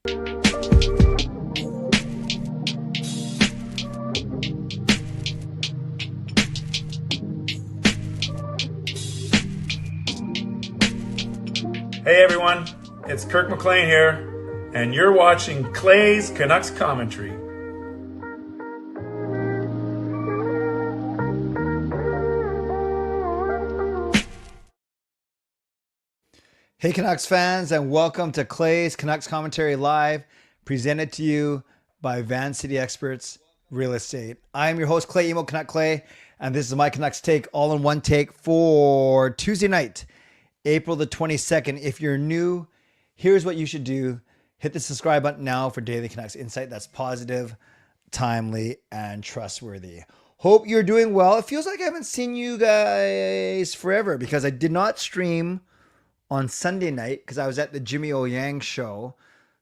Hey everyone, it's Kirk McLean here, and you're watching Clay's Canucks Commentary. Hey Canucks fans, and welcome to Clay's Canucks Commentary Live, presented to you by Van City Experts Real Estate. I am your host, Clay Emo Canuck Clay, and this is my Canucks take, all in one take for Tuesday night, April the 22nd. If you're new, here's what you should do. Hit the subscribe button now for daily Canucks insight that's positive, timely, and trustworthy. Hope you're doing well. It feels like I haven't seen you guys forever because I did not stream on Sunday night because I was at the Jimmy O Yang show.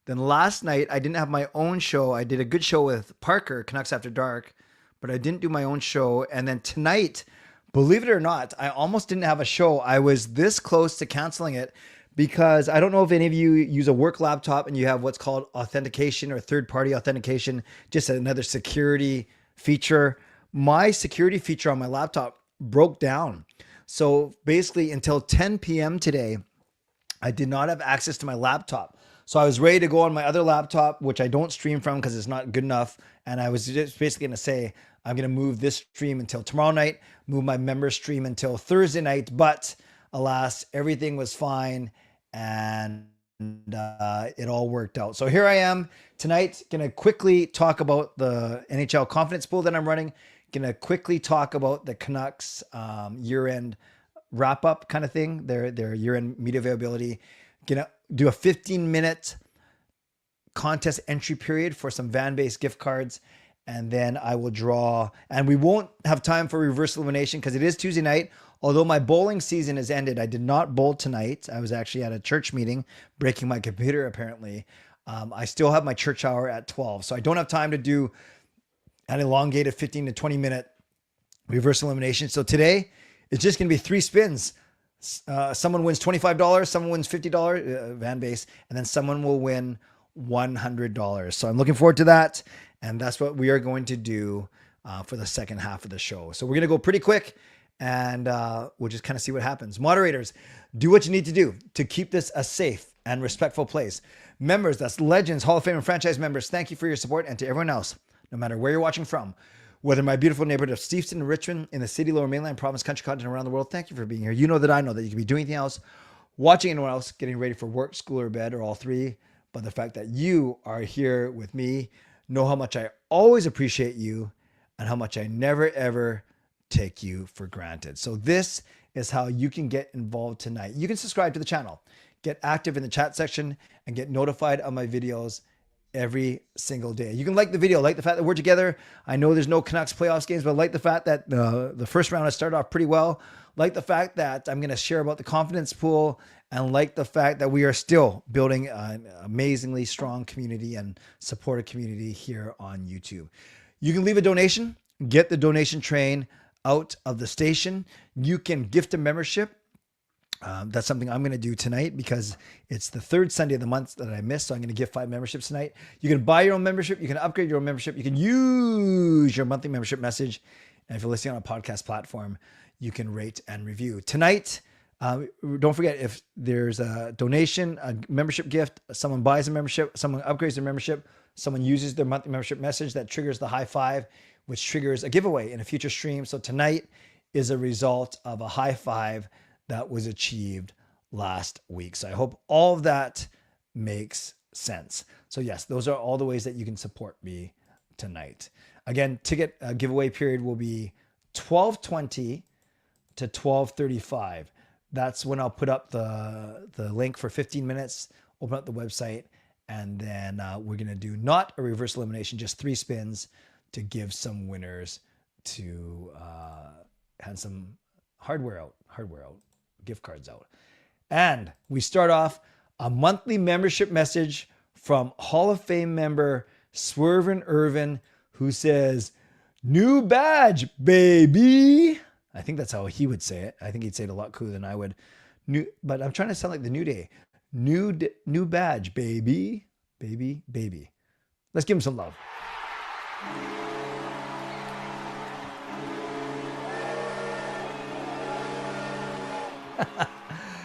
Then last night, I didn't have my own show. I did a good show with Parker, Canucks After Dark, but I didn't do my own show. And then tonight, believe it or not, I almost didn't have a show. I was this close to canceling it because I don't know if any of you use a work laptop and you have what's called authentication or third-party authentication, just another security feature. My security feature on my laptop broke down. So basically until 10 p.m. today, I did not have access to my laptop. So I was ready to go on my other laptop, which I don't stream from because it's not good enough. And I was just basically going to say, I'm going to move this stream until tomorrow night, move my member stream until Thursday night. But alas, everything was fine and it all worked out. So here I am tonight, going to quickly talk about the NHL confidence pool that I'm running. Going to quickly talk about the Canucks year-end wrap-up kind of thing, their year-end media availability. Gonna do a 15-minute contest entry period for some Vanbase gift cards, and then I will draw. And we won't have time for reverse elimination because it is Tuesday night. Although my bowling season has ended, I did not bowl tonight. I was actually at a church meeting, breaking my computer apparently. I still have my church hour at 12, so I don't have time to do an elongated 15 to 20-minute reverse elimination. So today, it's just going to be 3 spins. Someone wins $25, someone wins $50, Vanbase, and then someone will win $100. So I'm looking forward to that, and that's what we are going to do for the second half of the show. So we're going to go pretty quick, and we'll just kind of see what happens. Moderators, do what you need to do to keep this a safe and respectful place. Members, that's Legends, Hall of Fame, and franchise members, thank you for your support, and to everyone else, no matter where you're watching from, whether my beautiful neighborhood of Steveston and Richmond, in the city, Lower Mainland, province, country, continent, around the world, thank you for being here. You know that you could be doing anything else, watching anyone else, getting ready for work, school, or bed, or all three. But the fact that you are here with me, know how much I always appreciate you and how much I never, ever take you for granted. So this is how you can get involved tonight. You can subscribe to the channel, get active in the chat section, and get notified of my videos every single day. You can like the video, like the fact that we're together. I know there's no Canucks playoffs games, but like the fact that the first round has started off pretty well. Like the fact that I'm going to share about the confidence pool, and like the fact that we are still building an amazingly strong community and supportive community here on YouTube. You can leave a donation, get the donation train out of the station. You can gift a membership. That's something I'm going to do tonight because it's the third Sunday of the month that I missed. So I'm going to give 5 memberships tonight. You can buy your own membership. You can upgrade your own membership. You can use your monthly membership message. And if you're listening on a podcast platform, you can rate and review. Tonight, don't forget, if there's a donation, a membership gift, someone buys a membership, someone upgrades their membership, someone uses their monthly membership message, that triggers the high five, which triggers a giveaway in a future stream. So tonight is a result of a high five that was achieved last week. So I hope all of that makes sense. So yes, those are all the ways that you can support me tonight. Again, ticket giveaway period will be 12:20 to 12:35. That's when I'll put up the link for 15 minutes, open up the website, and then we're going to do not a reverse elimination, just 3 spins to give some winners to hand some hardware out, gift cards out. And we start off a monthly membership message from Hall of Fame member Swervin Irvin, who says, "New badge, baby." I think that's how he would say it. I think he'd say it a lot cooler than I would. But I'm trying to sound like the New Day. New badge, baby. Baby, baby. Let's give him some love.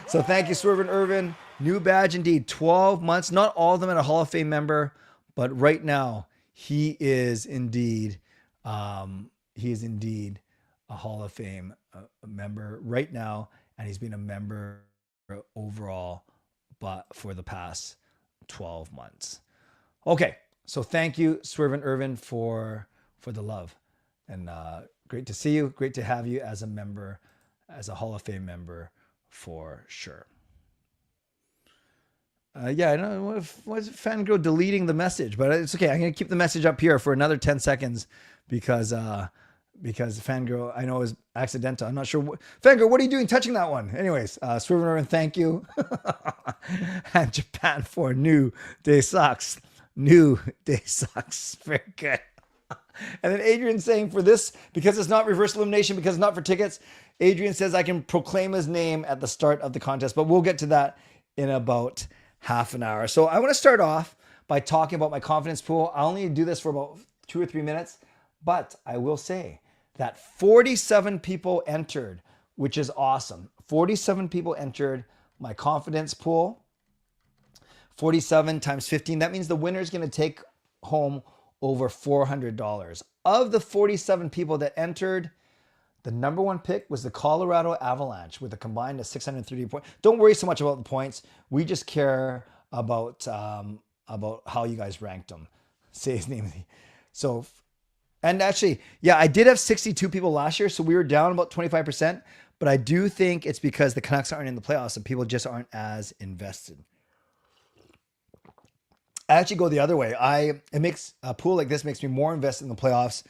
So thank you, Swerve and Irvin. New badge indeed. 12 months. Not all of them are a Hall of Fame member, but right now he is indeed a Hall of Fame member right now, and he's been a member overall, but for the past 12 months. Okay, so thank you, Swerve and Irvin, for the love, and great to see you. Great to have you as a member, as a Hall of Fame member for sure. Yeah, I know. What's Fangirl deleting the message? But it's okay. I'm gonna keep the message up here for another 10 seconds because Fangirl, I know, is accidental. I'm not sure. Fangirl, what are you doing touching that one? Anyways, Swerve and Irvin, thank you. And Japan for New Day Sucks. New Day Sucks. Very good. And then Adrian saying, for this, because it's not reverse elimination, because it's not for tickets, Adrian says I can proclaim his name at the start of the contest, but we'll get to that in about half an hour. So I want to start off by talking about my confidence pool. I only do this for about 2 or 3 minutes, but I will say that 47 people entered, which is awesome. 47 people entered my confidence pool. 47 times 15. That means the winner is going to take home over $400. Of the 47 people that entered, the number one pick was the Colorado Avalanche with a combined of 630 points. Don't worry so much about the points. We just care about how you guys ranked them. Say his name. So, and actually, yeah, I did have 62 people last year, so we were down about 25%. But I do think it's because the Canucks aren't in the playoffs and people just aren't as invested. I actually go the other way. It makes a pool like this makes me more invested in the playoffs,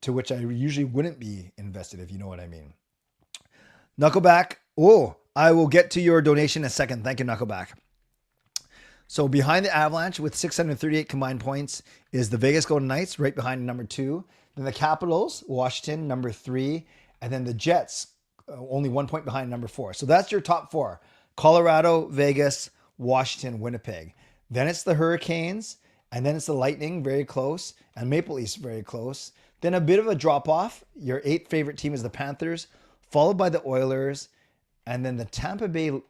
to which I usually wouldn't be invested, if you know what I mean. Knuckleback. Oh, I will get to your donation in a second. Thank you, Knuckleback. So behind the Avalanche with 638 combined points is the Vegas Golden Knights, right behind number 2. Then the Capitals, Washington, number 3. And then the Jets, only 1 point behind number 4. So that's your top 4. Colorado, Vegas, Washington, Winnipeg. Then it's the Hurricanes, and then it's the Lightning, very close, and Maple Leafs, very close. Then a bit of a drop-off. Your 8th favorite team is the Panthers, followed by the Oilers, and then the Tampa Bay, and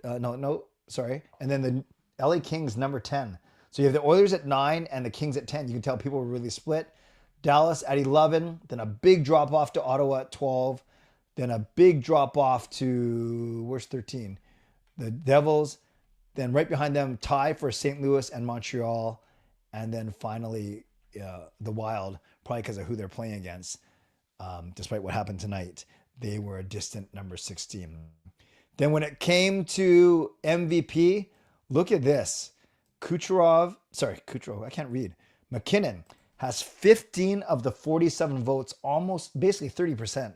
then the LA Kings, number 10. So you have the Oilers at 9 and the Kings at 10. You can tell people were really split. Dallas at 11, then a big drop-off to Ottawa at 12, then a big drop-off to, where's 13? The Devils. Then right behind them, tie for St. Louis and Montreal. And then finally, the Wild, probably because of who they're playing against, despite what happened tonight, they were a distant number 16. Then when it came to MVP, look at this. Kucherov, I can't read. McKinnon has 15 of the 47 votes, almost basically 30%.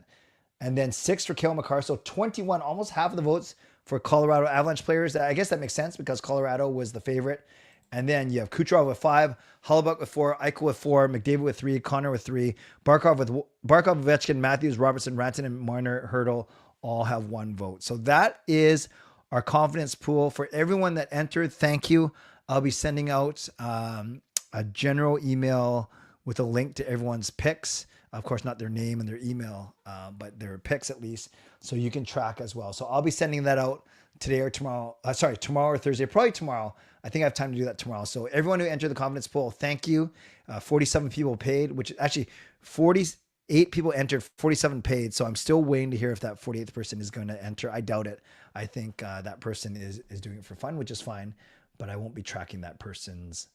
And then 6 for Cale Makar, so 21, almost half of the votes for Colorado Avalanche players. I guess that makes sense because Colorado was the favorite. And then you have Kucherov with 5, Hellebuyck with 4, Eichel with 4, McDavid with 3, Connor with 3, Barkov, Ovechkin, Matthews, Robertson, Rantanen, and Marner, Hurdle all have 1 vote. So that is our confidence pool for everyone that entered. Thank you. I'll be sending out a general email with a link to everyone's picks. Of course, not their name and their email, but their picks at least, so you can track as well. So I'll be sending that out today or tomorrow. Tomorrow or Thursday, probably tomorrow. I think I have time to do that tomorrow. So everyone who entered the confidence poll, thank you. 47 people paid, which actually 48 people entered, 47 paid. So I'm still waiting to hear if that 48th person is going to enter. I doubt it. I think that person is doing it for fun, which is fine, but I won't be tracking that person's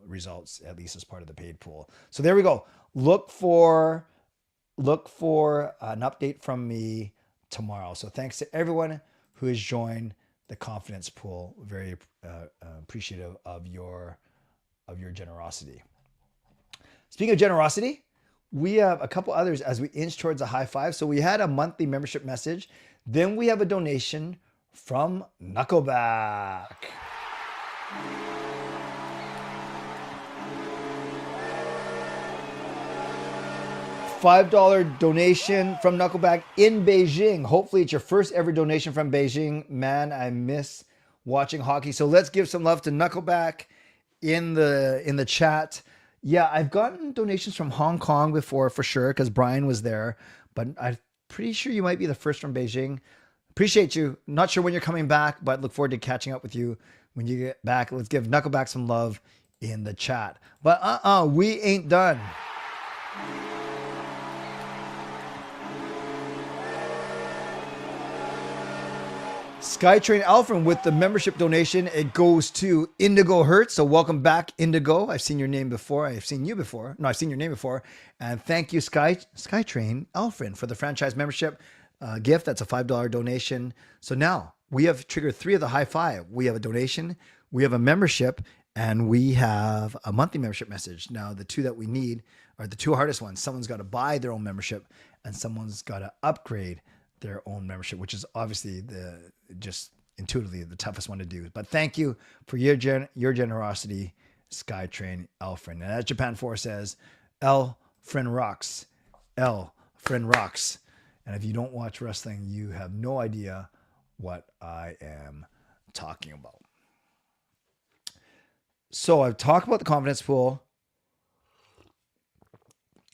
results, at least as part of the paid pool. So there we go. Look for an update from me tomorrow. So thanks to everyone who has joined the confidence pool. Very appreciative of your generosity. Speaking of generosity, we have a couple others as we inch towards a high 5. So we had a monthly membership message. Then we have a donation from Knuckleback. $5 donation from Knuckleback in Beijing. Hopefully it's your first ever donation from Beijing. Man, I miss watching hockey. So let's give some love to Knuckleback in the chat. Yeah, I've gotten donations from Hong Kong before for sure because Brian was there, but I'm pretty sure you might be the first from Beijing. Appreciate you. Not sure when you're coming back, but look forward to catching up with you when you get back. Let's give Knuckleback some love in the chat. But we ain't done. Skytrain Alfred with the membership donation. It goes to Indigo Hertz. So welcome back, Indigo. I've seen your name before. I've seen you before. No, I've seen your name before. And thank you, Skytrain Alfred, for the franchise membership gift. That's a $5 donation. So now we have triggered 3 of the high 5. We have a donation, we have a membership, and we have a monthly membership message. Now, the 2 that we need are the 2 hardest ones. Someone's got to buy their own membership and someone's got to upgrade their own membership, which is obviously just intuitively the toughest one to do. But thank you for your generosity, Skytrain Alfred. And as Japan 4 says, L friend rocks. L friend rocks. And if you don't watch wrestling, you have no idea what I am talking about. So I've talked about the confidence pool.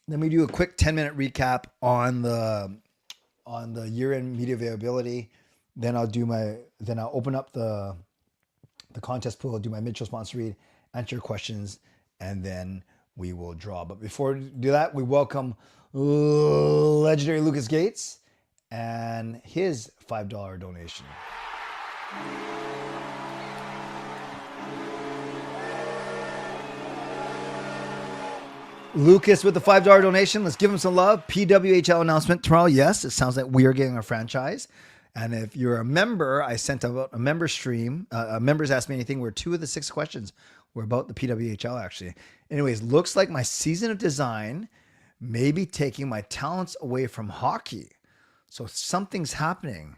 Let me do a quick 10-minute recap on the year-end media availability. Then I'll open up the contest pool, do my mid-show sponsor read, answer your questions, and then we will draw. But before we do that, we welcome legendary Lucas Gates and his $5 donation. Lucas with the $5 donation. Let's give him some love. PWHL announcement tomorrow. Yes, it sounds like we are getting a franchise. And if you're a member, I sent out a member stream. Members Ask Me Anything, where 2 of the 6 questions were about the PWHL, actually. Anyways, looks like my season of design may be taking my talents away from hockey. So something's happening.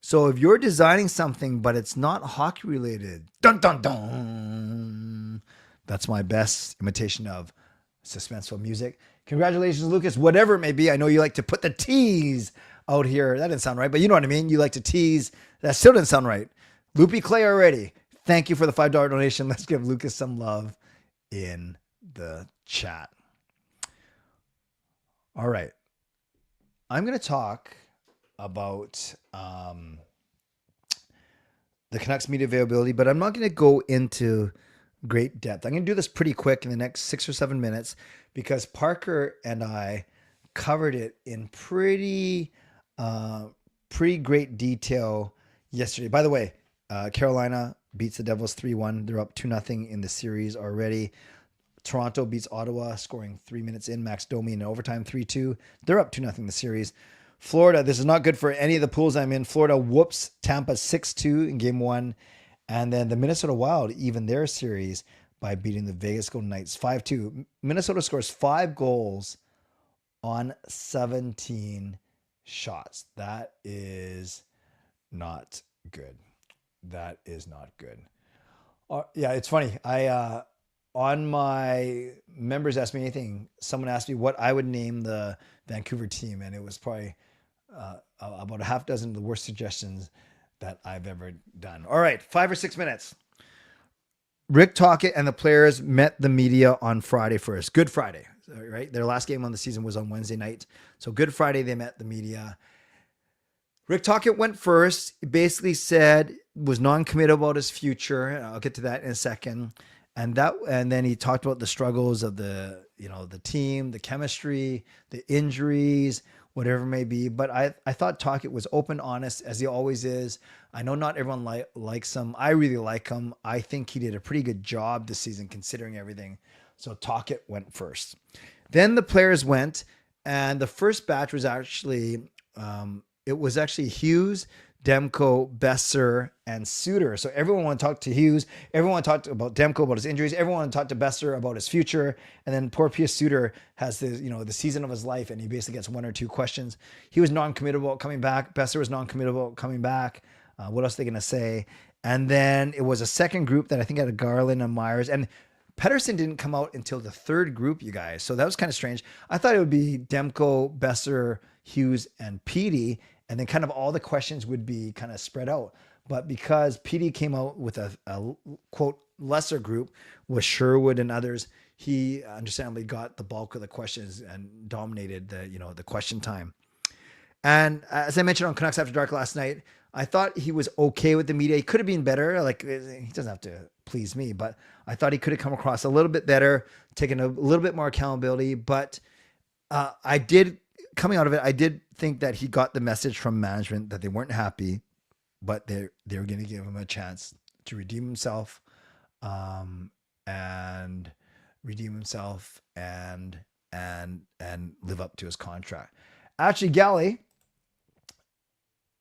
So if you're designing something, but it's not hockey related, dun, dun, dun, that's my best imitation of suspenseful music. Congratulations, Lucas, whatever it may be. I know you like to put the tease out here. That didn't sound right, but you know what I mean. You like to tease. That still didn't sound right. Loopy Clay already. Thank you for the $5 donation. Let's give Lucas some love in the chat. All right. I'm going to talk about the Canucks media availability, but I'm not going to go into great depth. I'm going to do this pretty quick in the next 6 or 7 minutes because Parker and I covered it in pretty great detail yesterday. By the way, Carolina beats the Devils 3-1. They're up 2-0 in the series already. Toronto beats Ottawa, scoring 3 minutes in. Max Domi in overtime 3-2. They're up 2-0 in the series. Florida, this is not good for any of the pools I'm in. Florida whoops Tampa 6-2 in game 1. And then the Minnesota Wild even their series by beating the Vegas Golden Knights 5-2. Minnesota scores 5 goals on 17 shots. That is not good. That is not good. Yeah, it's funny. I on my members Ask Me Anything, someone asked me what I would name the Vancouver team, and it was probably about a half dozen of the worst suggestions that I've ever done. All right, 5 or 6 minutes. Rick Tocchet and the players met the media on Friday first. Good Friday, right? Their last game on the season was on Wednesday night. So Good Friday, they met the media. Rick Tocchet went first. He basically said, was non-committal about his future. I'll get to that in a second. And then he talked about the struggles of the team, the chemistry, the injuries, whatever it may be. But I thought Tocchet was open, honest, as he always is. I know not everyone likes him. I really like him. I think he did a pretty good job this season considering everything. So Tocchet went first. Then the players went, and the first batch was actually Hughes, Demko, Besser, and Suter. So everyone wanted to talk to Hughes. Everyone talked about Demko, about his injuries. Everyone wanted to talk to Besser about his future. And then poor Pius Suter has the season of his life, and he basically gets 1 or 2 questions. He was non-committal about coming back. Besser was non-committal about coming back. What else are they going to say? And then it was a second group that I think had a Garland and Myers. And Pedersen didn't come out until the third group, you guys. So that was kind of strange. I thought it would be Demko, Besser, Hughes, and Petey. And then kind of all the questions would be kind of spread out. But because PD came out with a quote lesser group with Sherwood and others, he understandably got the bulk of the questions and dominated the question time. And as I mentioned on Canucks After Dark last night, I thought he was okay with the media. He could have been better. Like, he doesn't have to please me, but I thought he could have come across a little bit better, taken a little bit more accountability. But coming out of it, I did think that he got the message from management that they weren't happy, but they were going to give him a chance to redeem himself, and live up to his contract. Actually, Gally,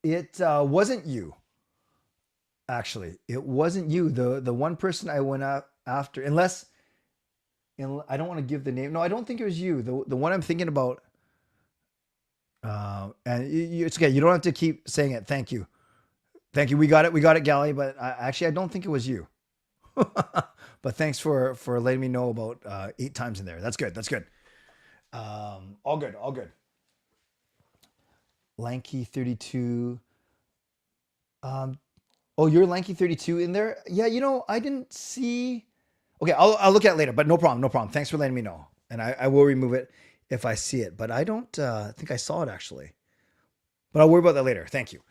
it wasn't you. Actually, it wasn't you. The one person I went after, unless I don't want to give the name. No, I don't think it was you. The one I'm thinking about. And it's okay. You don't have to keep saying it. Thank you. We got it, Gally. But I don't think it was you. But thanks for letting me know about 8 times in there. That's good. All good. Lanky 32. Oh, you're Lanky 32 in there? Yeah, I didn't see. Okay, I'll look at it later, but no problem. Thanks for letting me know. And I will remove it if I see it, but I don't think I saw it actually. But I'll worry about that later. Thank you.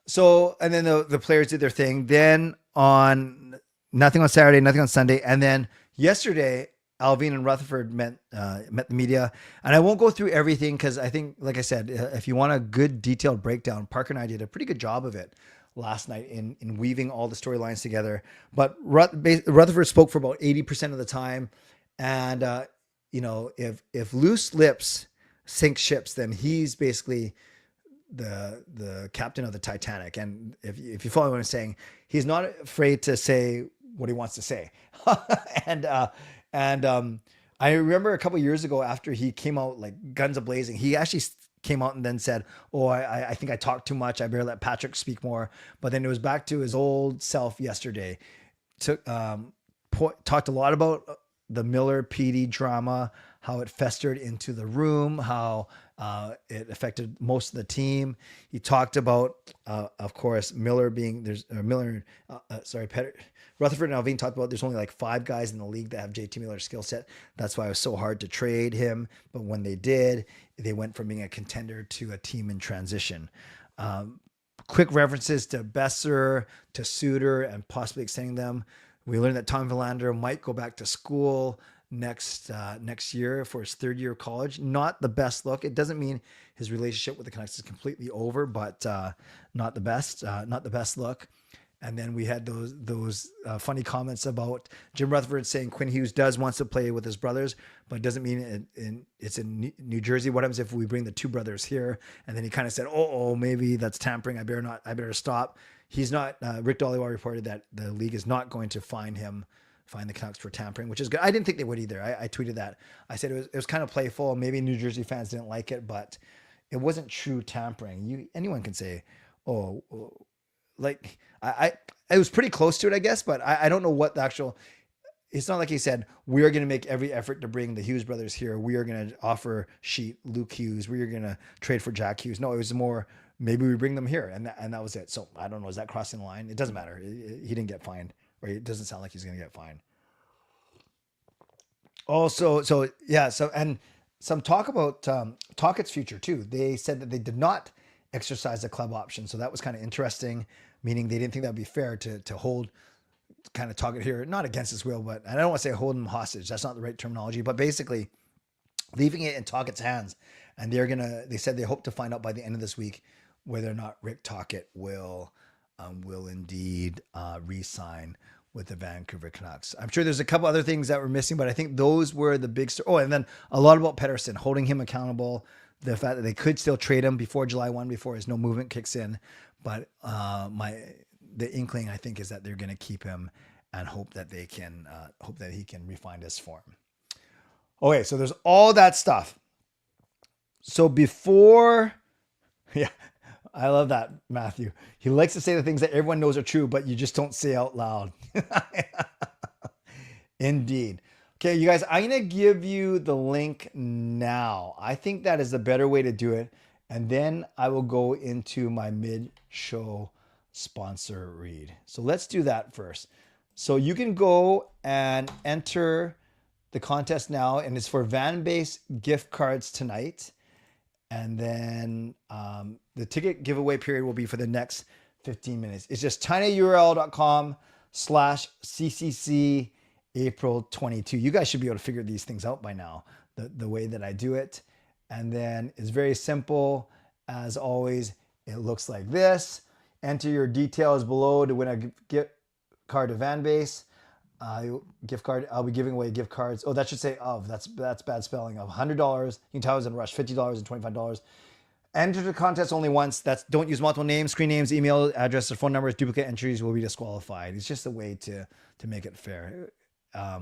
So, and then the players did their thing. Then nothing on Saturday, nothing on Sunday. And then yesterday, Alvin and Rutherford met the media. And I won't go through everything because I think, like I said, if you want a good detailed breakdown, Parker and I did a pretty good job of it last night in weaving all the storylines together. But Rutherford spoke for about 80% of the time. And, if loose lips sink ships, then he's basically the captain of the Titanic. And if you follow what I'm saying, he's not afraid to say what he wants to say. And I remember a couple of years ago after he came out like guns a-blazing, he actually came out and then said, oh, I think I talked too much. I better let Patrick speak more. But then it was back to his old self yesterday. Talked a lot about the Miller PD drama, how it festered into the room, how it affected most of the team. He talked about, of course, Rutherford and Alvin talked about there's only like 5 guys in the league that have JT Miller's skill set. That's why it was so hard to trade him. But when they did, they went from being a contender to a team in transition. Quick references to Besser, to Suter, and possibly extending them. We learned that Tom Verlander might go back to school next year for his 3rd year of college. Not the best look. It doesn't mean his relationship with the Canucks is completely over, but not the best look. And then we had those funny comments about Jim Rutherford saying Quinn Hughes wants to play with his brothers, but it doesn't mean it's in New Jersey. What happens if we bring the 2 brothers here? And then he kind of said, oh, maybe that's tampering. I better stop. He's not. Rick Dhaliwal reported that the league is not going to fine the Canucks for tampering, which is good. I didn't think they would either. I tweeted that. I said it was kind of playful. Maybe New Jersey fans didn't like it, but it wasn't true tampering. Anyone can say, oh, like it was pretty close to it, I guess, but I don't know what the actual. It's not like he said we are going to make every effort to bring the Hughes brothers here. We are going to offer Luke Hughes. We are going to trade for Jack Hughes. No, it was more maybe we bring them here, and that was it. So I don't know. Is that crossing the line? It doesn't matter. He didn't get fined, or it doesn't sound like he's going to get fined. Also, and some talk about Tocchet's future too. They said that they did not exercise the club option, so that was kind of interesting. Meaning they didn't think that would be fair to hold kind of Tocchet here, not against his will, but I don't want to say hold him hostage. That's not the right terminology, but basically leaving it in Tocchet's hands. And they said they hope to find out by the end of this week whether or not Rick Tocchet will indeed re-sign with the Vancouver Canucks. I'm sure there's a couple other things that were missing, but I think those were the big story. Oh, and then a lot about Pettersson, holding him accountable, the fact that they could still trade him before July 1, before his no movement kicks in. But the inkling, I think, is that they're going to keep him and hope that he can refine his form. Okay, so there's all that stuff. So I love that, Matthew. He likes to say the things that everyone knows are true, but you just don't say out loud. Indeed. Okay, you guys, I'm going to give you the link now. I think that is the better way to do it. And then I will go into my mid-show sponsor read. So let's do that first. So you can go and enter the contest now, and it's for Vanbase gift cards tonight. And then the ticket giveaway period will be for the next 15 minutes. It's just tinyurl.com/CCC April 22. You guys should be able to figure these things out by now, the way that I do it. And then it's very simple. As always, it looks like this. Enter your details below to win a gift card to Vanbase. Gift card. I'll be giving away gift cards. Oh, that should say of. That's bad spelling. Of $100. You can tell I was in a rush. $50 and $25. Enter the contest only once. Don't use multiple names, screen names, email addresses, or phone numbers. Duplicate entries will be disqualified. It's just a way to make it fair.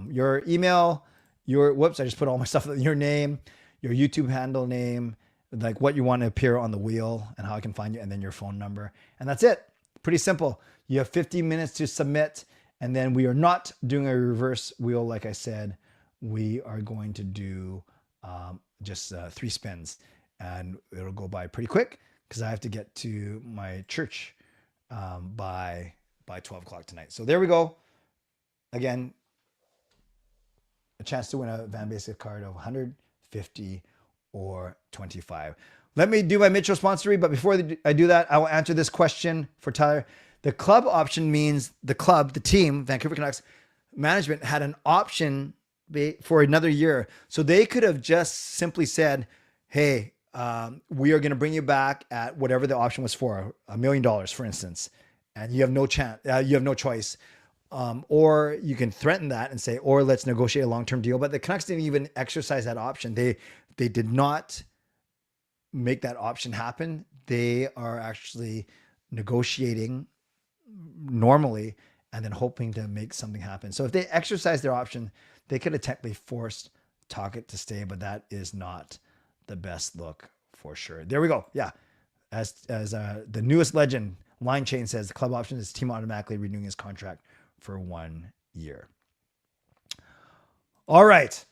Your email, I just put all my stuff. Your name, your YouTube handle name, like what you want to appear on the wheel and how I can find you, and then your phone number. And that's it. Pretty simple. You have 15 minutes to submit. And then we are not doing a reverse wheel. Like I said, we are going to do just 3 spins, and it'll go by pretty quick because I have to get to my church by 12 o'clock tonight. So there we go. Again, a chance to win a Vanbase gift card of 150 or 25. Let me do my Mitchell sponsor read, but before I do that, I will answer this question for Tyler. The club option means the team, Vancouver Canucks management had an option for another year. So they could have just simply said, hey, we are going to bring you back at whatever the option was for, $1 million, for instance, and you have no chance, you have no choice. Or you can threaten that and say, or let's negotiate a long-term deal. But the Canucks didn't even exercise that option. They did not make that option happen. They are actually negotiating normally and then hoping to make something happen. So if they exercise their option, they could have technically forced Tocchet to stay, but that is not the best look for sure. There we go. Yeah. As the newest legend line chain says, the club option is team automatically renewing his contract for 1 year. All right.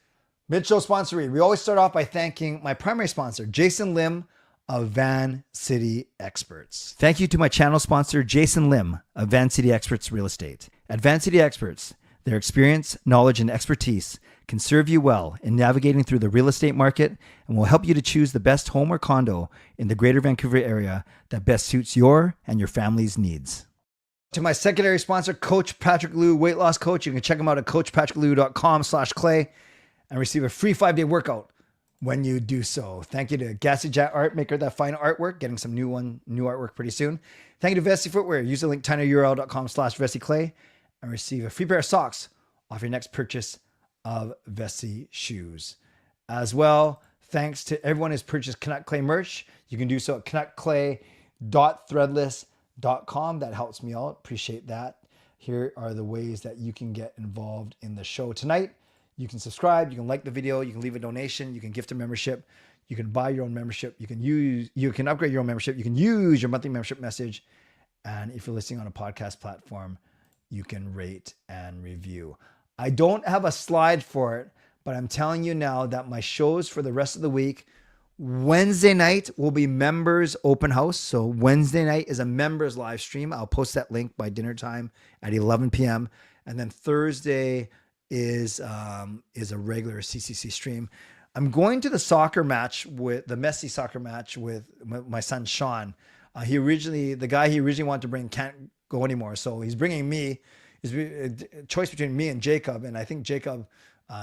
Mid-show sponsor read. We always start off by thanking my primary sponsor, Jason Lim of Van City Experts. Thank you to my channel sponsor, Jason Lim of Van City Experts Real Estate. At Van City Experts, their experience, knowledge, and expertise can serve you well in navigating through the real estate market and will help you to choose the best home or condo in the Greater Vancouver area that best suits your and your family's needs. To my secondary sponsor, Coach Patrick Liu, weight loss coach. You can check him out at coachpatrickliu.com/clay and receive a free 5-day workout when you do so. Thank you to Gassy Jet Art, maker of that fine artwork, getting some new artwork pretty soon. Thank you to Vessi Footwear. Use the link tinyurl.com/VessiClay and receive a free pair of socks off your next purchase of Vessi shoes. As well, thanks to everyone who's purchased Canuck Clay merch. You can do so at canuckclay.threadless.com. That helps me out. Appreciate that. Here are the ways that you can get involved in the show tonight. You can subscribe, you can like the video, you can leave a donation, you can gift a membership, you can buy your own membership, you can upgrade your own membership, you can use your monthly membership message, and if you're listening on a podcast platform, you can rate and review. I don't have a slide for it, but I'm telling you now that my shows for the rest of the week, Wednesday night will be members open house. So Wednesday night is a members live stream. I'll post that link by dinner time at 11 p.m. And then Thursday is a regular CCC stream. I'm going to the soccer match with the Messi soccer match with my son Sean. The guy he originally wanted to bring can't go anymore, so he's bringing me. It's a choice between me and Jacob, and I think Jacob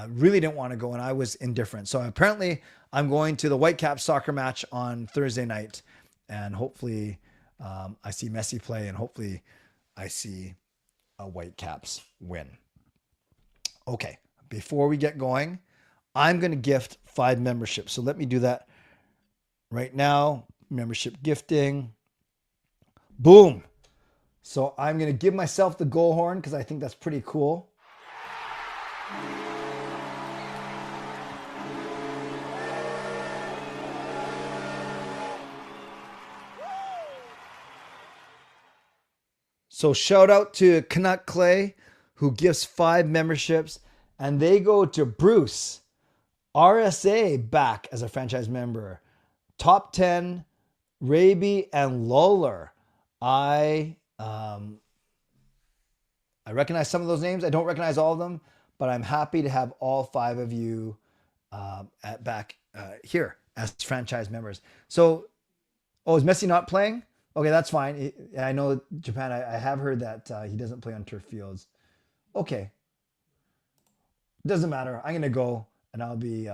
really didn't want to go, and I was indifferent. So apparently, I'm going to the Whitecaps soccer match on Thursday night, and hopefully, I see Messi play, and hopefully, I see a Whitecaps win. Okay, before we get going, I'm going to gift 5 memberships. So let me do that right now. Membership gifting. Boom. So I'm going to give myself the goal horn because I think that's pretty cool. So shout out to Canuck Clay, who gives 5 memberships, and they go to Bruce, RSA back as a franchise member, Top 10, Raby, and Lawler. I I recognize some of those names. I don't recognize all of them, but I'm happy to have all 5 of you back here as franchise members. So, is Messi not playing? Okay, that's fine. I know Japan. I have heard that he doesn't play on turf fields. Okay, doesn't matter. I'm gonna go and I'll be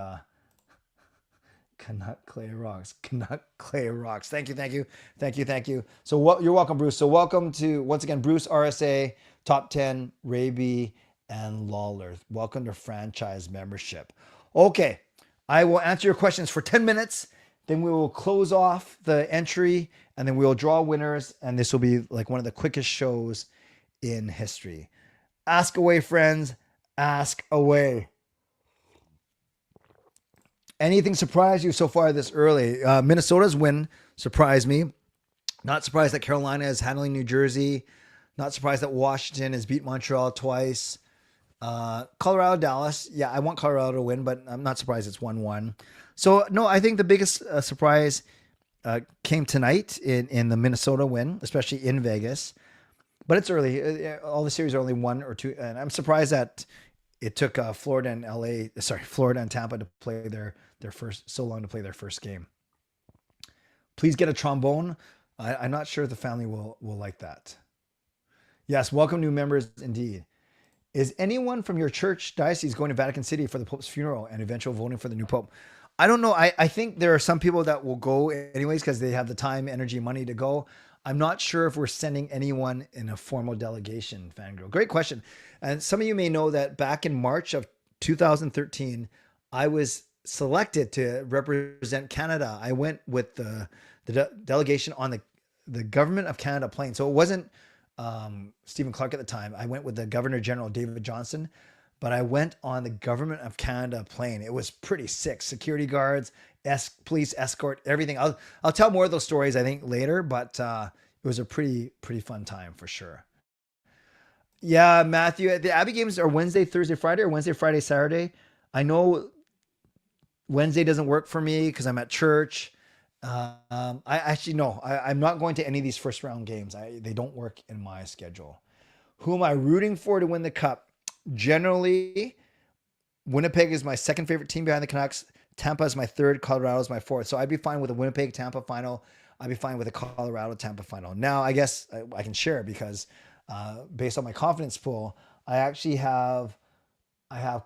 Canuck Clay Rocks. Canuck Clay Rocks. Thank you, thank you, thank you, thank you. So you're welcome, Bruce. So welcome to once again Bruce, RSA, Top 10, Raby, and Lawler. Welcome to franchise membership. Okay, I will answer your questions for 10 minutes. Then we will close off the entry, and then we will draw winners. And this will be like one of the quickest shows in history. Ask away, friends. Ask away. Anything surprised you so far this early? Minnesota's win surprised me. Not surprised that Carolina is handling New Jersey. Not surprised that Washington has beat Montreal twice. Colorado, Dallas. Yeah, I want Colorado to win, but I'm not surprised it's 1-1. So, no, I think the biggest surprise came tonight in the Minnesota win, especially in Vegas. But it's early. All the series are only 1 or 2. And I'm surprised that it took Florida and Tampa to play their first, so long to play their first game. Please get a trombone. I'm not sure the family will like that. Yes, welcome new members indeed. Is anyone from your church diocese going to Vatican City for the Pope's funeral and eventual voting for the new Pope? I don't know. I think there are some people that will go anyways because they have the time, energy, money to go. I'm not sure if we're sending anyone in a formal delegation, Fangirl. Great question. And some of you may know that back in March of 2013, I was selected to represent Canada. I went with the delegation on the Government of Canada plane. So it wasn't Stephen Clark at the time. I went with the Governor General David Johnston, but I went on the Government of Canada plane. It was pretty sick. Security guards, police escort, everything. I'll tell more of those stories I think later, but it was a pretty fun time for sure. Yeah, Matthew, the Abbey games are Wednesday, Thursday, Friday, or Wednesday, Friday, Saturday. I know Wednesday doesn't work for me because I'm at church. I actually no, I'm not going to any of these first round games. They don't work in my schedule. Who am I rooting for to win the cup? Generally, Winnipeg is my second favorite team behind the Canucks. Tampa is my third. Colorado is my fourth. So I'd be fine with a Winnipeg-Tampa final. I'd be fine with a Colorado-Tampa final. Now, I guess I can share because based on my confidence pool, I actually have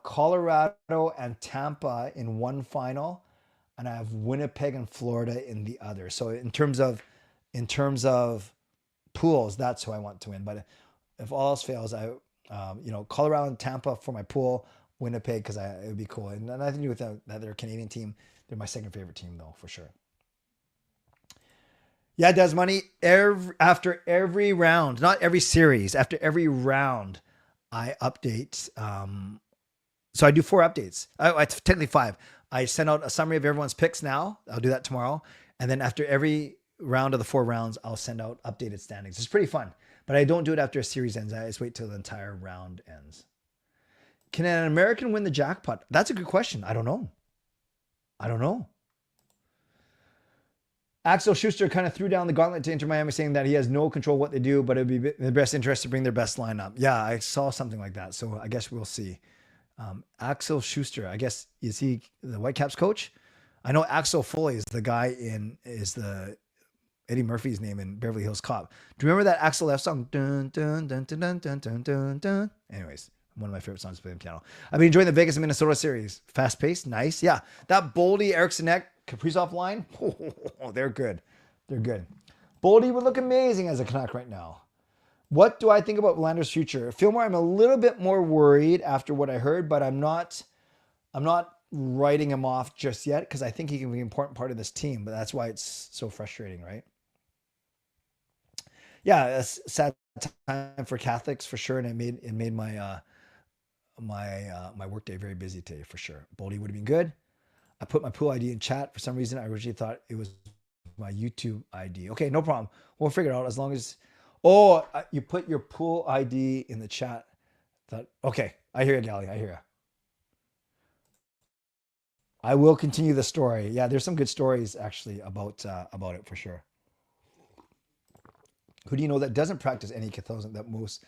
Colorado and Tampa in one final, and I have Winnipeg and Florida in the other. So in terms of pools, that's who I want to win. But if all else fails, Colorado and Tampa for my pool, Winnipeg because it would be cool. And nothing to do with that they're a Canadian team. They're my second favorite team though, for sure. Yeah, Des Money. After every round, not every series, after every round, I update. So I do 4 updates. It's technically 5. I send out a summary of everyone's picks now. I'll do that tomorrow. And then after every round of the 4 rounds, I'll send out updated standings. It's pretty fun. But I don't do it after a series ends. I just wait till the entire round ends. Can an American win the jackpot? That's a good question. I don't know. Axel Schuster kind of threw down the gauntlet to Inter Miami saying that he has no control of what they do, but it'd be in their best interest to bring their best lineup. Yeah, I saw something like that. So I guess we'll see. Axel Schuster, I guess, is he the Whitecaps coach? I know Axel Foley is the guy is the Eddie Murphy's name in Beverly Hills Cop. Do you remember that Axel F song? Dun, dun, dun, dun, dun, dun, dun, dun, dun. Anyways, one of my favorite songs to play on piano. I've been enjoying the Vegas and Minnesota series. Fast paced, nice. Yeah, that Boldy, Eriksson, Kaprizov line, they're good. They're good. Boldy would look amazing as a Canuck right now. What do I think about Verlander's future? Fillmore, I'm a little bit more worried after what I heard, but I'm not writing him off just yet because I think he can be an important part of this team, but that's why it's so frustrating, right? Yeah, a sad time for Catholics for sure, and it made my my workday very busy today for sure. Boldy would have been good. I put my pool ID in chat. For some reason, I originally thought it was my YouTube ID. Okay, no problem. We'll figure it out as long as... Oh, you put your pool ID in the chat. Okay, I hear you, Gally. I hear you. I will continue the story. Yeah, there's some good stories actually about it for sure. Who do you know that doesn't practice any Catholicism that most?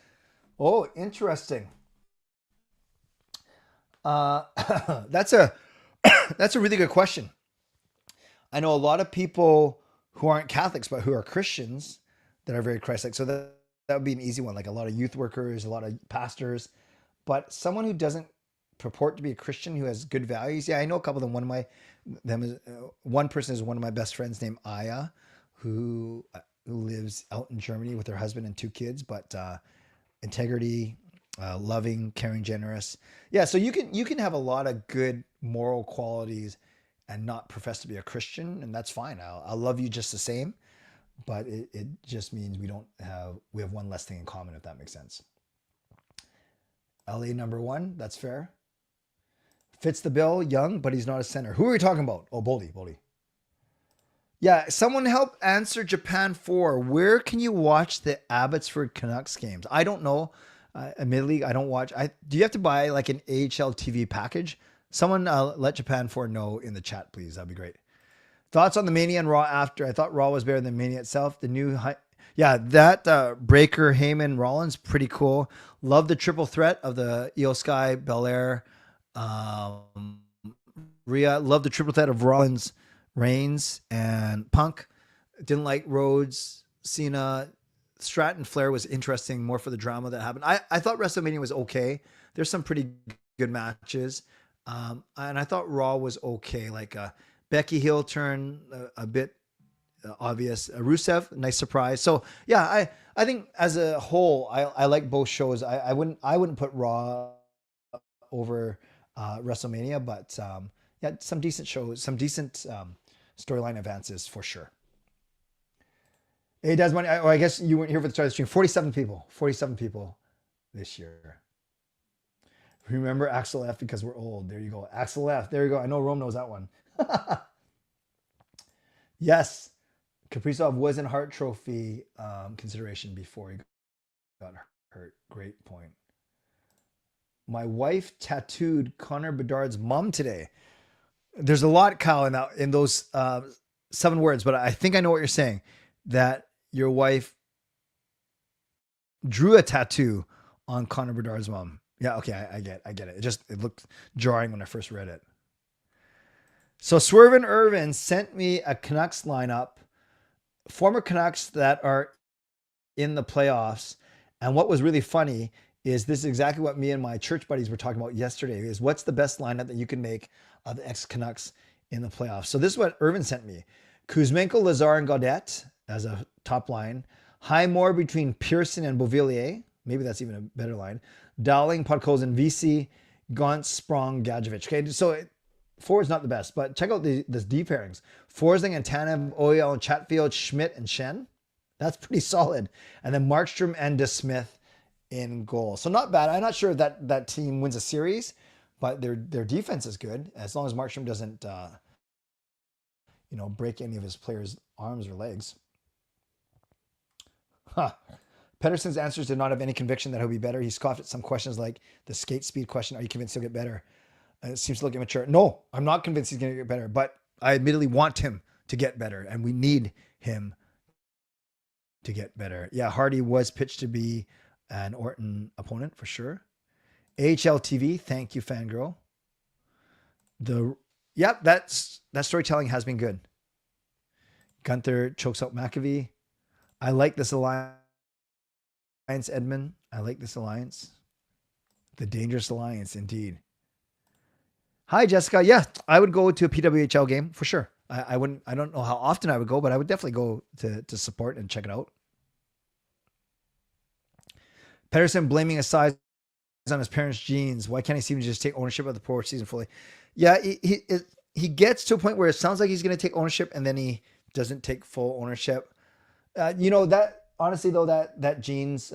Oh, interesting. That's a that's a really good question. I know a lot of people who aren't Catholics but who are Christians that are very Christ-like. So that would be an easy one. Like a lot of youth workers, a lot of pastors, but someone who doesn't purport to be a Christian who has good values. Yeah, I know a couple of them. One person is one of my best friends named Aya, who lives out in Germany with her husband and 2 kids. But integrity, loving, caring, generous. Yeah, so you can have a lot of good moral qualities and not profess to be a Christian, and that's fine. I'll love you just the same, but it just means we have one less thing in common, if that makes sense. LA number 1, that's fair. Fits the bill, young, but he's not a center. Who are we talking about? Oh, Boldy. Yeah, someone help answer Japan 4. Where can you watch the Abbotsford Canucks games? I don't know. Admittedly, I don't watch. Do you have to buy like an AHL TV package? Someone let Japan 4 know in the chat, please. That'd be great. Thoughts on the Mania and Raw after? I thought Raw was better than Mania itself. The new, that Breaker, Heyman, Rollins, pretty cool. Love the triple threat of the Io Sky, Belair, Rhea. Love the triple threat of Rollins, Reigns, and Punk. Didn't like Rhodes, Cena. Stratton, Flair was interesting, more for the drama that happened. I thought WrestleMania was okay. There's some pretty good matches. And I thought Raw was okay. Like Becky heel turn, a bit obvious. Rusev, nice surprise. So yeah, I think as a whole, I like both shows. I wouldn't put Raw over WrestleMania, but yeah, some decent shows, some decent storyline advances for sure. Hey, Desmond, I guess you weren't here for the start of the stream. 47 people this year. Remember Axel F because we're old. There you go. Axel F. There you go. I know Rome knows that one. Yes. Kaprizov was in Hart Trophy consideration before he got hurt. Great point. My wife tattooed Connor Bedard's mom today. There's a lot, Kyle, in those 7 words, but I think I know what you're saying. That your wife drew a tattoo on Connor Bedard's mom. Yeah, okay, I get it. It looked jarring when I first read it. So Swervin Irvin sent me a Canucks lineup, former Canucks that are in the playoffs. And what was really funny is this is exactly what me and my church buddies were talking about yesterday, is what's the best lineup that you can make of the ex-Canucks in the playoffs. So this is what Irvin sent me. Kuzmenko, Lazar, and Gaudette as a top line. Highmore between Pearson and Beauvillier. Maybe that's even a better line. Dowling, Podkolzin, VC, Gaunt, Sprong, Gadjevich. Okay, so forward's not the best, but check out the D pairings. Forsling and Tanev, Oyel and Chatfield, Schmidt and Shen. That's pretty solid. And then Markstrom and DeSmith in goal. So not bad. I'm not sure if that team wins a series, but their defense is good as long as Markstrom doesn't break any of his players' arms or legs. Pedersen's answers did not have any conviction that he'll be better. He scoffed at some questions like the skate speed question. Are you convinced he'll get better? It seems to look immature. No, I'm not convinced he's going to get better, but I admittedly want him to get better, and we need him to get better. Yeah, Hardy was pitched to be an Orton opponent for sure. AHL TV, thank you, Fangirl. That storytelling has been good. Gunther chokes out McAvee. I like this alliance, Edmund. I like this alliance. The dangerous alliance, indeed. Hi, Jessica. Yeah, I would go to a PWHL game for sure. I wouldn't. I don't know how often I would go, but I would definitely go to support and check it out. Pedersen blaming his size on his parents' genes. Why can't he seem to just take ownership of the poor season fully? Yeah, he gets to a point where it sounds like he's going to take ownership, and then he doesn't take full ownership. That honestly though, that genes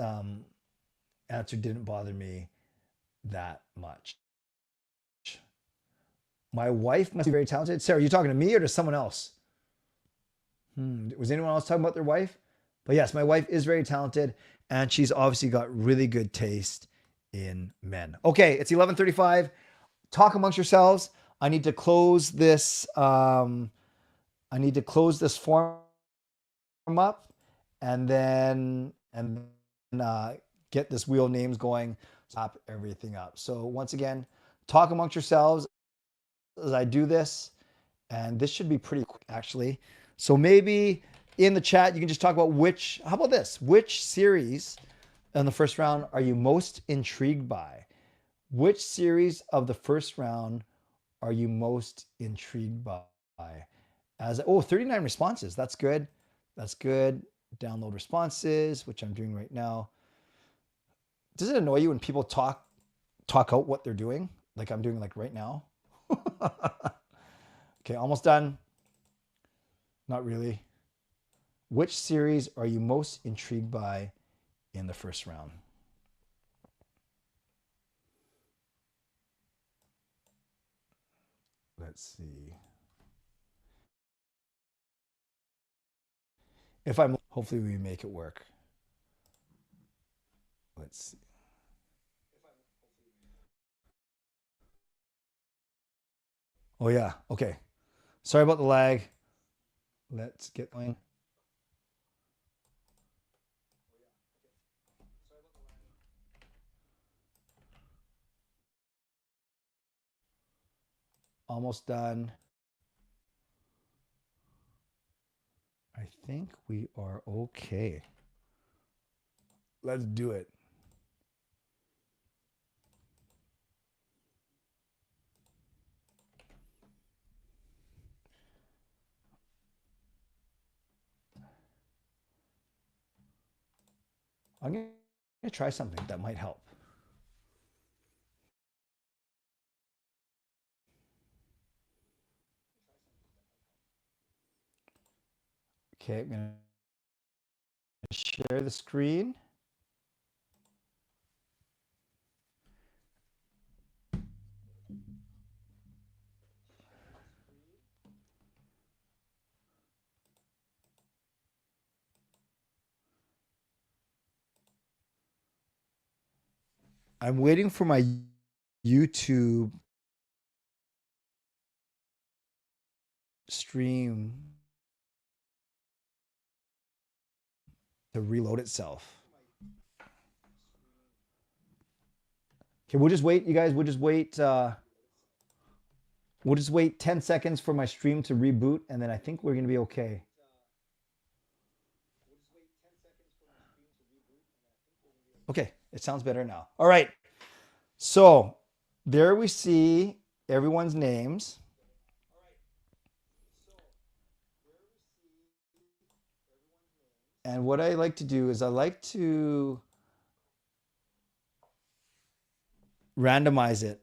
answer didn't bother me that much. My wife must be very talented. Sarah, are you talking to me or to someone else? Was anyone else talking about their wife? But yes, my wife is very talented, and she's obviously got really good taste in men. Okay, it's 11:35. Talk amongst yourselves. I need to close this. Form up, and then get this wheel names going, stop everything up. So once again, talk amongst yourselves as I do this, and this should be pretty quick actually. So maybe in the chat you can just talk about how about this? Which series in the first round are you most intrigued by? Which series of the first round are you most intrigued by? 39 responses. That's good. That's good. Download responses, which I'm doing right now. Does it annoy you when people talk out what they're doing? Like I'm doing like right now? Okay, almost done. Not really. Which series are you most intrigued by in the first round? Let's see. Hopefully we make it work. Let's see. Oh yeah, okay. Sorry about the lag. Let's get going. Almost done. I think we are okay. Let's do it. I'm going to try something that might help. Okay, I'm going to share the screen. I'm waiting for my YouTube stream to reload itself. Okay, we'll just wait, you guys. We'll just wait 10 seconds for my stream to reboot, and then I think we're going to be okay. Okay, it sounds better now. All right. So there we see everyone's names. And what I like to do is I like to randomize it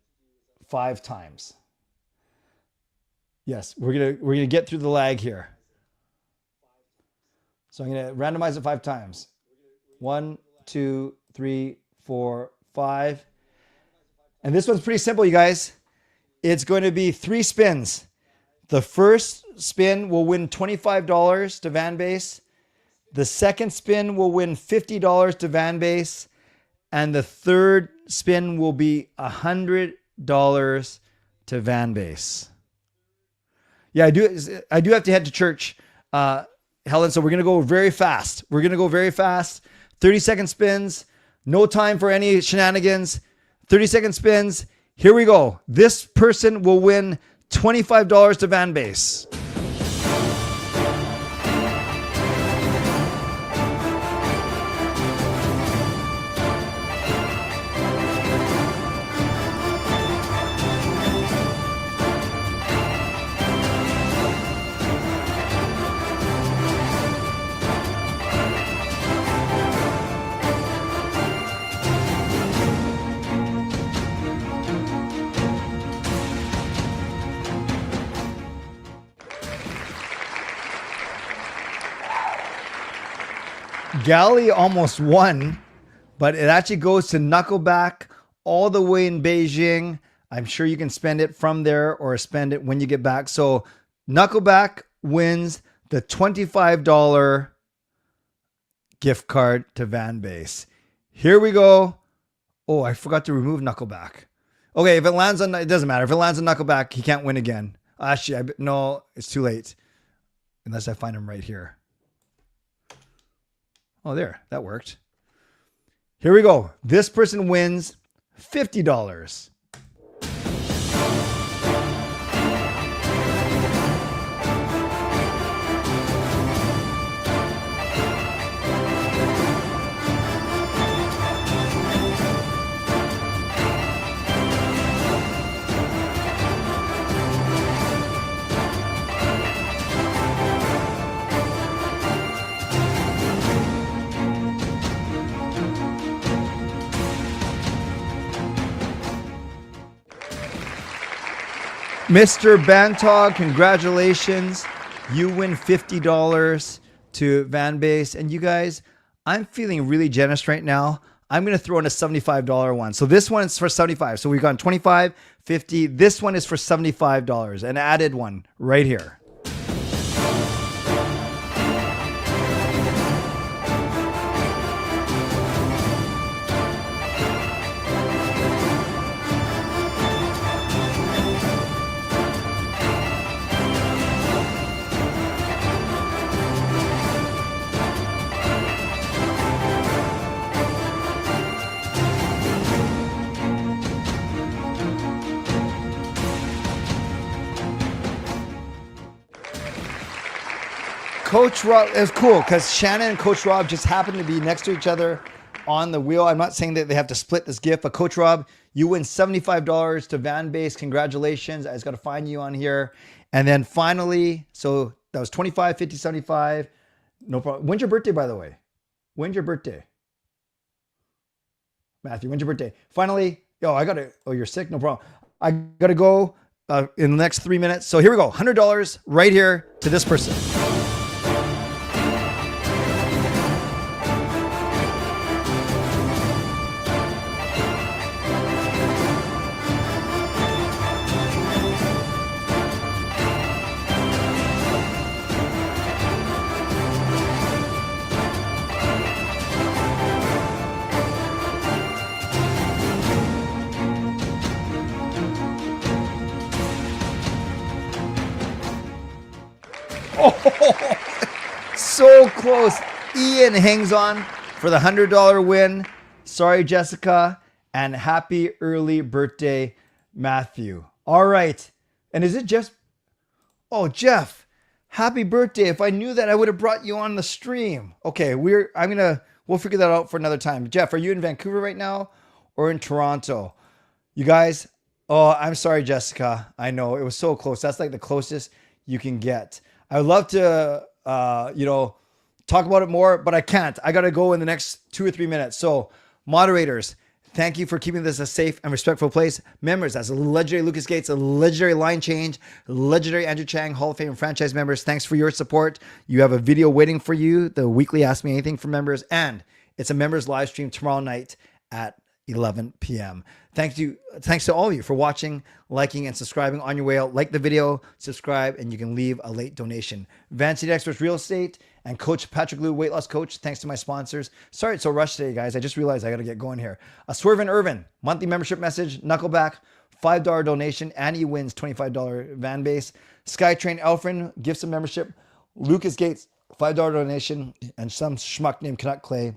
5 times. Yes, we're gonna get through the lag here. So I'm gonna randomize it 5 times. 1, 2, 3, 4, 5. And this one's pretty simple, you guys. It's going to be 3 spins. The first spin will win $25 to Vanbase. The second spin will win $50 to Vanbase. And the third spin will be $100 to Vanbase. Yeah, I do have to head to church, Helen, so we're going to go very fast. 30-second spins. No time for any shenanigans. 30-second spins. Here we go. This person will win $25 to Vanbase. Galley almost won, but it actually goes to Knuckleback all the way in Beijing. I'm sure you can spend it from there or spend it when you get back. So Knuckleback wins the $25 gift card to Vanbase. Here we go. Oh, I forgot to remove Knuckleback. Okay, if it lands on, it doesn't matter. If it lands on Knuckleback, he can't win again. Actually, no, it's too late. Unless I find him right here. Oh, there, that worked. Here we go. This person wins $50. Mr. Bantog, congratulations. You win $50 to Vanbase. And you guys, I'm feeling really generous right now. I'm going to throw in a $75 one. So this one is for $75. So we've gone $25, $50. This one is for $75, an added one right here. Coach Rob, it was cool because Shannon and Coach Rob just happened to be next to each other on the wheel. I'm not saying that they have to split this gift, but Coach Rob, you win $75 to Vanbase. Congratulations. I just got to find you on here. And then finally, so that was 25, 50, 75. No problem. When's your birthday, by the way? When's your birthday? Matthew, when's your birthday? Finally, you're sick? No problem. I got to go in the next 3 minutes. So here we go. $100 right here to this person. Oh, so close. Ian hangs on for the $100 win. Sorry, Jessica. And happy early birthday, Matthew. All right. And is it Jeff? Oh, Jeff, happy birthday. If I knew that, I would have brought you on the stream. Okay, we'll figure that out for another time. Jeff, are you in Vancouver right now or in Toronto? You guys, oh, I'm sorry, Jessica. I know it was so close. That's like the closest you can get. I would love to, talk about it more, but I can't. I got to go in the next 2 or 3 minutes. So moderators, thank you for keeping this a safe and respectful place. Members, that's a legendary Lucas Gates, a legendary line change, legendary Andrew Chang, Hall of Fame franchise members. Thanks for your support. You have a video waiting for you, the weekly Ask Me Anything for members, and it's a members live stream tomorrow night at 11 p.m. Thanks to all of you for watching, liking, and subscribing on your way out. Like the video, subscribe, and you can leave a late donation. Van City Experts Real Estate and Coach Patrick Liu, Weight Loss Coach. Thanks to my sponsors. Sorry it's so rushed today, guys. I just realized I got to get going here. Swerve and Irvin, monthly membership message, Knuckleback, $5 donation. Annie wins $25 Vanbase. Skytrain Elfrin, gifts of membership. Lucas Gates, $5 donation. And some schmuck named Canuck Clay,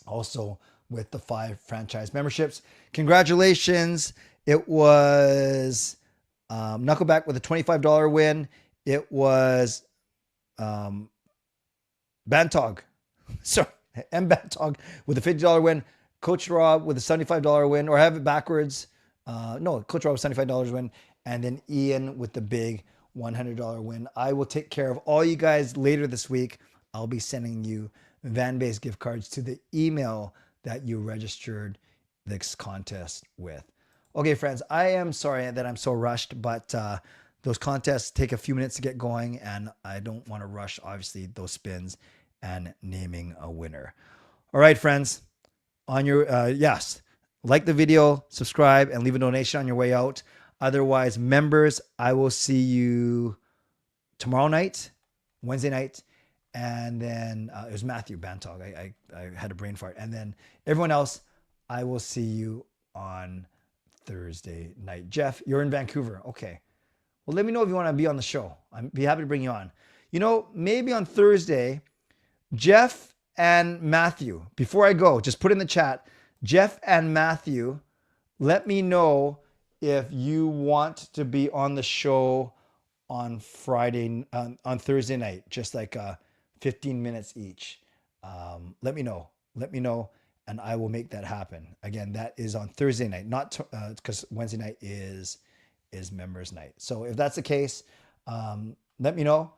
also with the 5 franchise memberships. Congratulations. It was Knuckleback with a $25 win. It was Bantog. Sorry, M. Bantog with a $50 win. Coach Rob with a $75 win, or I have it backwards. Coach Rob with $75 win. And then Ian with the big $100 win. I will take care of all you guys later this week. I'll be sending you Vanbase gift cards to the email that you registered this contest with. Okay, friends, I am sorry that I'm so rushed, but those contests take a few minutes to get going, and I don't want to rush, obviously, those spins and naming a winner. All right, friends, on your, like the video, subscribe, and leave a donation on your way out. Otherwise, members, I will see you tomorrow night, Wednesday night, and then it was Matthew Bantog. I had a brain fart. And then everyone else, I will see you on Thursday night. Jeff, you're in Vancouver. Okay. Well, let me know if you want to be on the show. I'd be happy to bring you on. Maybe on Thursday, Jeff and Matthew, before I go, just put in the chat, Jeff and Matthew, let me know if you want to be on the show on Thursday night, just like 15 minutes each. Let me know, and I will make that happen. Again, that is on Thursday night, not because Wednesday night is members night. So if that's the case, let me know.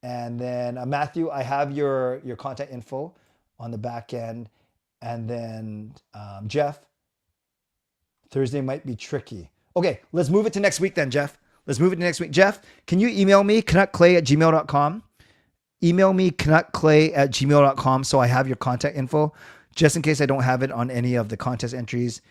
And then Matthew, I have your contact info on the back end. And then Jeff, Thursday might be tricky. Okay, let's move it to next week then, Jeff. Let's move it to next week. Jeff, can you email me, canuckclay@gmail.com? Email me, canuckclay@gmail.com, so I have your contact info, just in case I don't have it on any of the contest entries.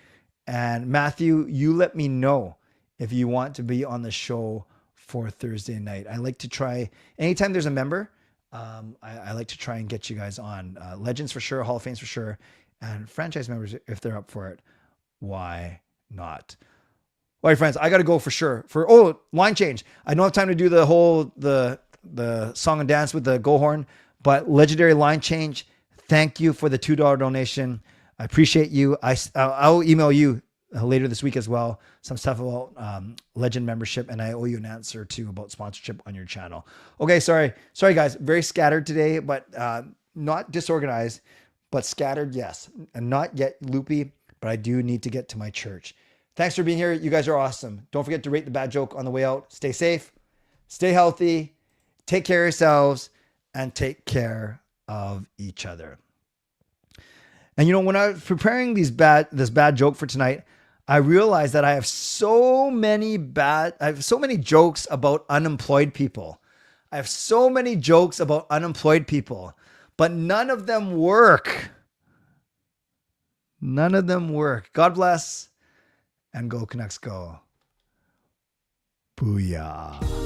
And Matthew, you let me know if you want to be on the show for Thursday night. I like to try, anytime there's a member, I like to try and get you guys on. Legends for sure, Hall of Fames for sure, and franchise members, if they're up for it, why not? All right, friends, I got to go for sure. Line change. I don't have time to do the whole, the song and dance with the go horn, but legendary line change. Thank you for the $2 donation. I appreciate you. I'll email you later this week as well, some stuff about legend membership, and I owe you an answer too about sponsorship on your channel. Okay, sorry guys, very scattered today, but not disorganized, but scattered, yes, and not yet loopy, but I do need to get to my church. Thanks for being here. You guys are awesome. Don't forget to rate the bad joke on the way out. Stay safe, stay healthy, take care of yourselves, and take care of each other. And when I was preparing this bad joke for tonight, I realized that I have so many jokes about unemployed people. I have so many jokes about unemployed people, but none of them work. None of them work. God bless, and go Canucks go. Booyah.